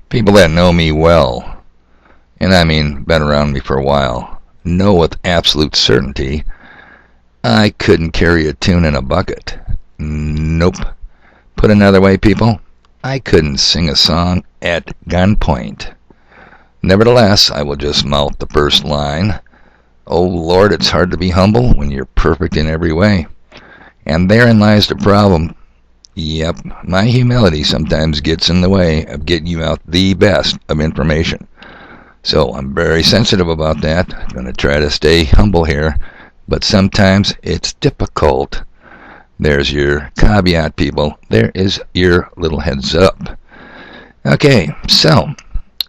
People that know me well, and I mean been around me for a while, know with absolute certainty I couldn't carry a tune in a bucket. Nope. Put another way, people, I couldn't sing a song at gunpoint. Nevertheless, I will just mouth the first line. Oh Lord, it's hard to be humble when you're perfect in every way. And therein lies the problem. Yep, my humility sometimes gets in the way of getting you out the best of information. So I'm very sensitive about that. I'm going to try to stay humble here, but sometimes it's difficult. There's your caveat, people. There is your little heads up. Okay, so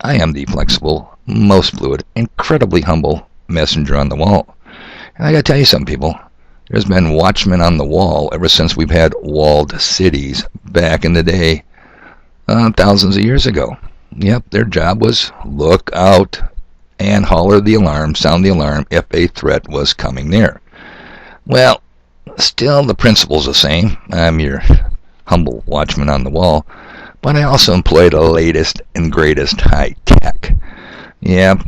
I am the flexible, most fluid, incredibly humble messenger on the wall. And I got to tell you something, people. There's been watchmen on the wall ever since we've had walled cities back in the day, thousands of years ago. Yep, their job was look out and holler the alarm, sound the alarm if a threat was coming near. Well, still the principle's the same. I'm your humble watchman on the wall, but I also employ the latest and greatest high tech. Yep,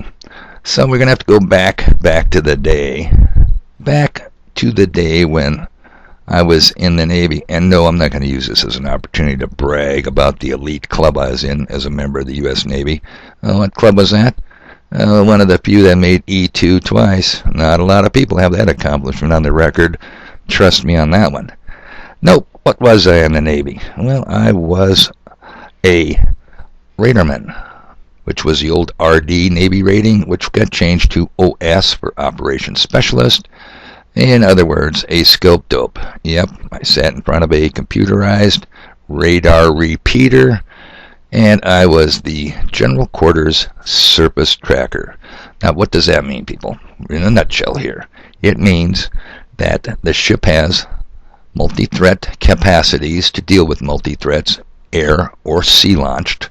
so we're going to have to go back to the day. Back to the day when I was in the Navy. And no, I'm not going to use this as an opportunity to brag about the elite club I was in as a member of the U.S. Navy. What club was that? One of the few that made E2 twice. Not a lot of people have that accomplishment on their record. Trust me on that one. Nope. What was I in the Navy? Well, I was a radarman, which was the old RD Navy rating, which got changed to OS for Operations Specialist. In other words, a scope dope. Yep, I sat in front of a computerized radar repeater, and I was the General Quarters Surface Tracker. Now, what does that mean, people? In a nutshell here, it means that the ship has multi-threat capacities to deal with multi-threats, air or sea-launched.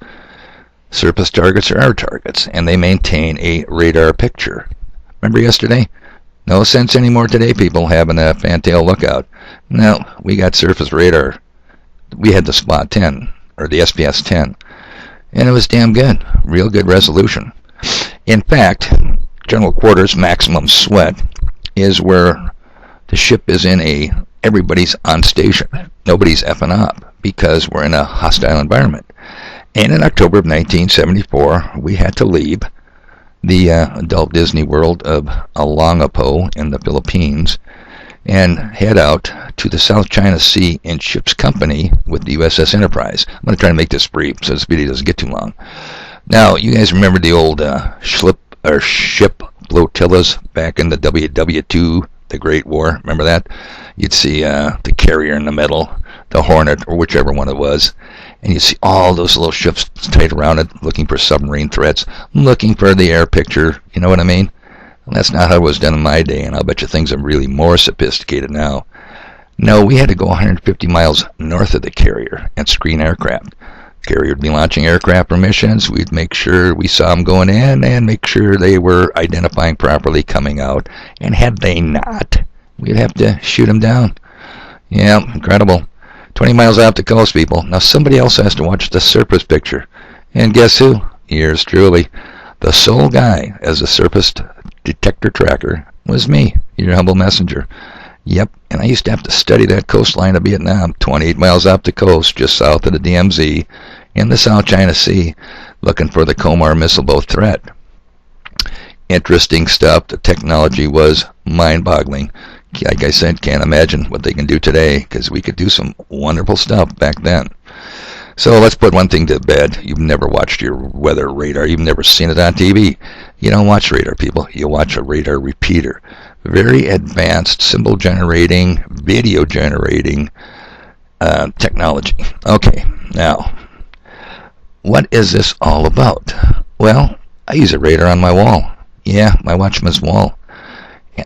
Surface targets are air targets, and they maintain a radar picture. Remember yesterday? No sense anymore today, people, having a fantail lookout. No, we got surface radar. We had the Spot 10, or the SPS 10, and it was damn good. Real good resolution. In fact, General Quarters maximum sweat is where the ship is in everybody's on station. Nobody's effing up because we're in a hostile environment. And in October of 1974, we had to leave the adult Disney World of Olongapo in the Philippines and head out to the South China Sea in ship's company with the USS Enterprise. I'm going to try to make this brief so this video doesn't get too long. Now, you guys remember the old ship flotillas back in the WW2, the Great War? Remember that? You'd see the carrier in the middle, the Hornet, or whichever one it was. And you see all those little ships tied around it, looking for submarine threats, looking for the air picture. You know what I mean? Well, that's not how it was done in my day, and I'll bet you things are really more sophisticated now. No, we had to go 150 miles north of the carrier and screen aircraft. The carrier would be launching aircraft for missions. We'd make sure we saw them going in and make sure they were identifying properly coming out. And had they not, we'd have to shoot them down. Yeah, incredible. 20 miles off the coast, people. Now somebody else has to watch the surface picture. And guess who? Yours truly. The sole guy as a surface detector tracker was me, your humble messenger. Yep, and I used to have to study that coastline of Vietnam, 28 miles off the coast, just south of the DMZ, in the South China Sea, looking for the Komar missile boat threat. Interesting stuff. The technology was mind-boggling. Like I said, can't imagine what they can do today, because we could do some wonderful stuff back then. So let's put one thing to bed. You've never watched your weather radar. You've never seen it on TV. You don't watch radar, people. You watch a radar repeater. Very advanced symbol generating, video generating technology. Okay, now, what is this all about? Well, I use a radar on my wall. Yeah, my watchman's wall.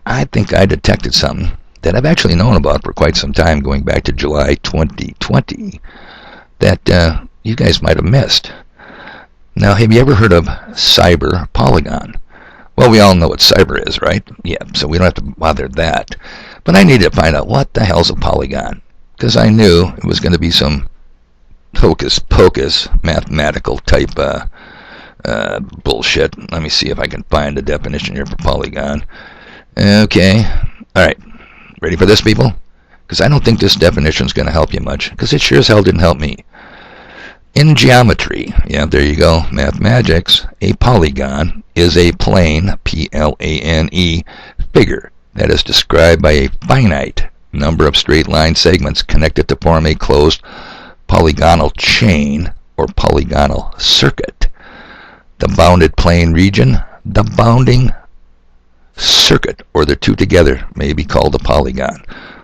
I think I detected something that I've actually known about for quite some time, going back to July 2020, that you guys might have missed. Now, have you ever heard of CyBer PoLyGon? Well, we all know what CyBer is, right? Yeah, so we don't have to bother that. But I needed to find out what the hell's a polygon, because I knew it was going to be some hocus-pocus mathematical type Bullshit. Let me see if I can find a definition here for PoLyGon. Okay. Alright. Ready for this, people? Because I don't think this definition is going to help you much, because it sure as hell didn't help me. In geometry, yeah, there you go, mathematics, a polygon is a plane, P-L-A-N-E, figure that is described by a finite number of straight line segments connected to form a closed polygonal chain or polygonal circuit. The bounded plane region, the bounding circuit, or the two together may be called a polygon.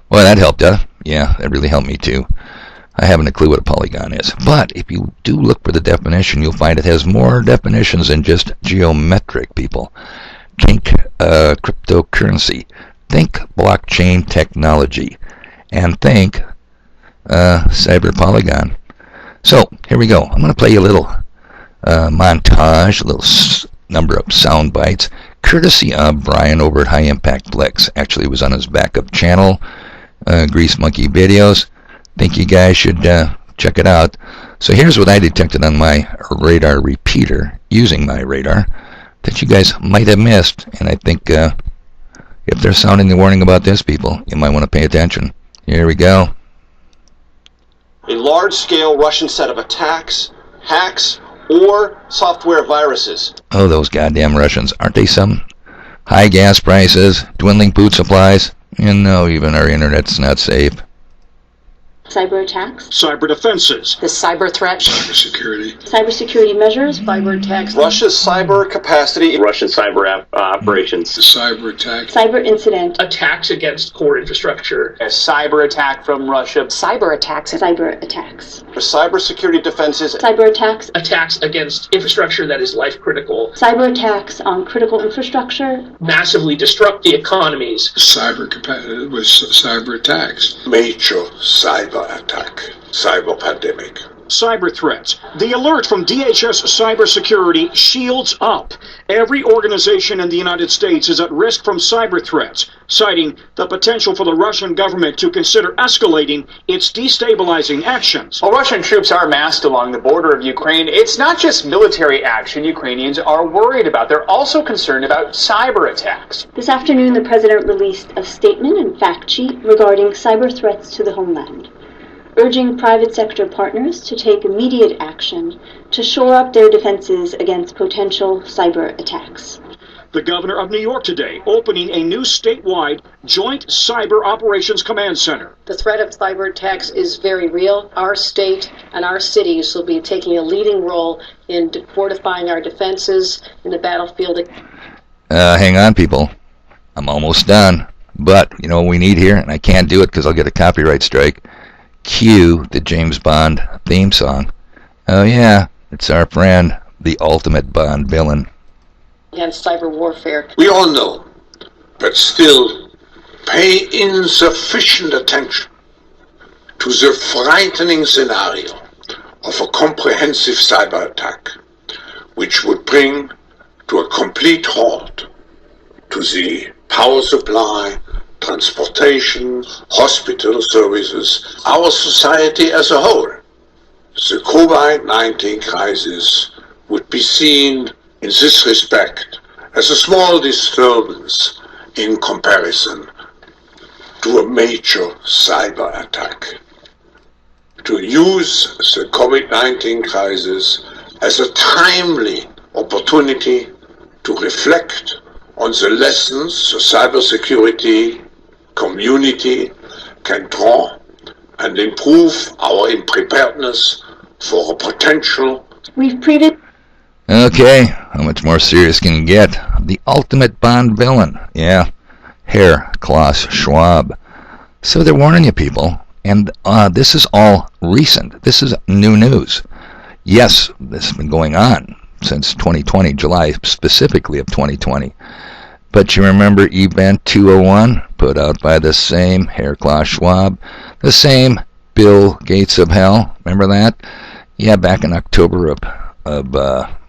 Well, that helped, huh? Yeah, that really helped me too. I haven't a clue what a polygon is. But if you do look for the definition, you'll find it has more definitions than just geometric, people. Think cryptocurrency. Think blockchain technology. And think cyber polygon. So, here we go. I'm going to play you a little montage, a little number of sound bites, courtesy of Brian over at High Impact Flex. Actually, it was on his backup channel, Grease Monkey Videos. Think you guys should check it out. So here's what I detected on my radar repeater, using my radar, that you guys might have missed. And I think if they're sounding the warning about this, people, you might want to pay attention. Here we go. A large-scale Russian set of attacks, hacks, or software viruses. Oh, those goddamn Russians. Aren't they some? High gas prices, dwindling food supplies, and no, even our internet's not safe. Cyber attacks, cyber defenses, the cyber threat, cybersecurity, cybersecurity measures, cyber attacks, Russia's cyber capacity, Russian cyber operations, the cyber attack, cyber incident, attacks against core infrastructure, a cyber attack from Russia, cyber attacks, cyber attacks, for cybersecurity defenses, cyber attacks, attacks against infrastructure that is life critical, cyber attacks on critical infrastructure, massively disrupt the economies, cyber attacks, major cyber attack, cyber pandemic. Cyber threats. The alert from DHS Cybersecurity shields up. Every organization in the United States is at risk from cyber threats, citing the potential for the Russian government to consider escalating its destabilizing actions. While Russian troops are massed along the border of Ukraine, it's not just military action Ukrainians are worried about. They're also concerned about cyber attacks. This afternoon, the president released a statement and fact sheet regarding cyber threats to the homeland, urging private sector partners to take immediate action to shore up their defenses against potential cyber attacks. The governor of New York today opening a new statewide Joint Cyber Operations Command Center. The threat of cyber attacks is very real. Our state and our cities will be taking a leading role in fortifying our defenses in the battlefield. Hang on, people. I'm almost done. But, you know what we need here? And I can't do it because I'll get a copyright strike. Cue the James Bond theme song. Oh yeah, it's our friend, the ultimate Bond villain. Against cyber warfare. We all know, but still pay insufficient attention to the frightening scenario of a comprehensive cyber attack, which would bring to a complete halt to the power supply, transportation, hospital services, our society as a whole. The COVID-19 crisis would be seen in this respect as a small disturbance in comparison to a major cyber attack. To use the COVID-19 crisis as a timely opportunity to reflect on the lessons the cybersecurity community can draw and improve our preparedness for a potential. Okay, how much more serious can you get? The ultimate Bond villain. Yeah, Herr Klaus Schwab. So they're warning you, people. And this is all recent. This is new news. Yes, this has been going on since 2020, July specifically of 2020. But you remember Event 201, put out by the same Herr Klaus Schwab, the same Bill Gates of hell. Remember that? Yeah, back in October of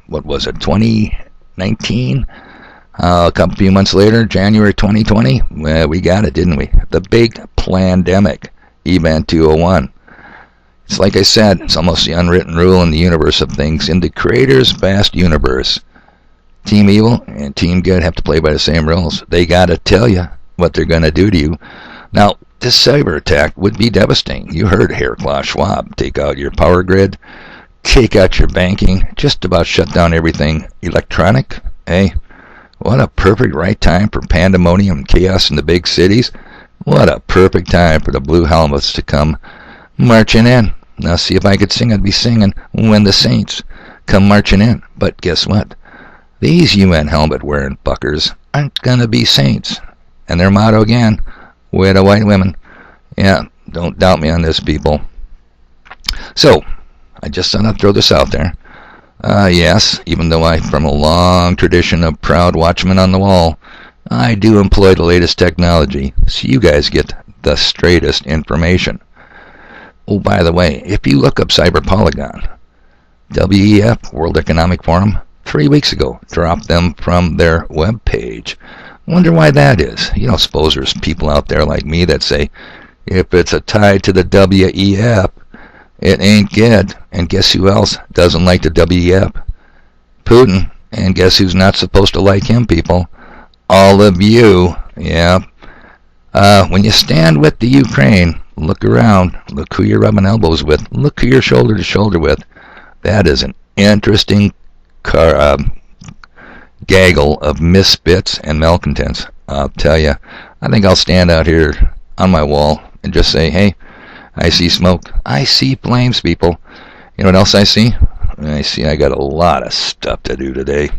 what was it, 2019? A few months later, January 2020, well, we got it, didn't we? The big plandemic, Event 201. It's like I said, it's almost the unwritten rule in the universe of things. In the Creator's vast universe, Team Evil and Team Good have to play by the same rules. They gotta tell you what they're gonna do to you. Now, this cyber attack would be devastating. You heard Klaus Schwab. Take out your power grid, take out your banking, just about shut down everything electronic. Hey, what a perfect right time for pandemonium and chaos in the big cities. What a perfect time for the blue helmets to come marching in. Now see, if I could sing, I'd be singing When the Saints Come Marching In. But guess what? These UN helmet wearing fuckers aren't gonna be saints. And their motto again, way to white women. Yeah, don't doubt me on this, people. So, I just thought I'd throw this out there. Yes, even though I'm from a long tradition of proud watchmen on the wall, I do employ the latest technology, so you guys get the straightest information. Oh, by the way, if you look up Cyber PoLyGon, WEF, World Economic Forum, 3 weeks ago, dropped them from their webpage. Wonder why that is. You don't suppose there's people out there like me that say, if it's a tie to the WEF, it ain't good. And guess who else doesn't like the WEF? Putin. And guess who's not supposed to like him, people? All of you. Yeah. When you stand with the Ukraine, look around. Look who you're rubbing elbows with. Look who you're shoulder to shoulder with. That is an interesting gaggle of misfits and malcontents. I'll tell you. I think I'll stand out here on my wall and just say, hey, I see smoke. I see flames, people. You know what else I see? I see I got a lot of stuff to do today.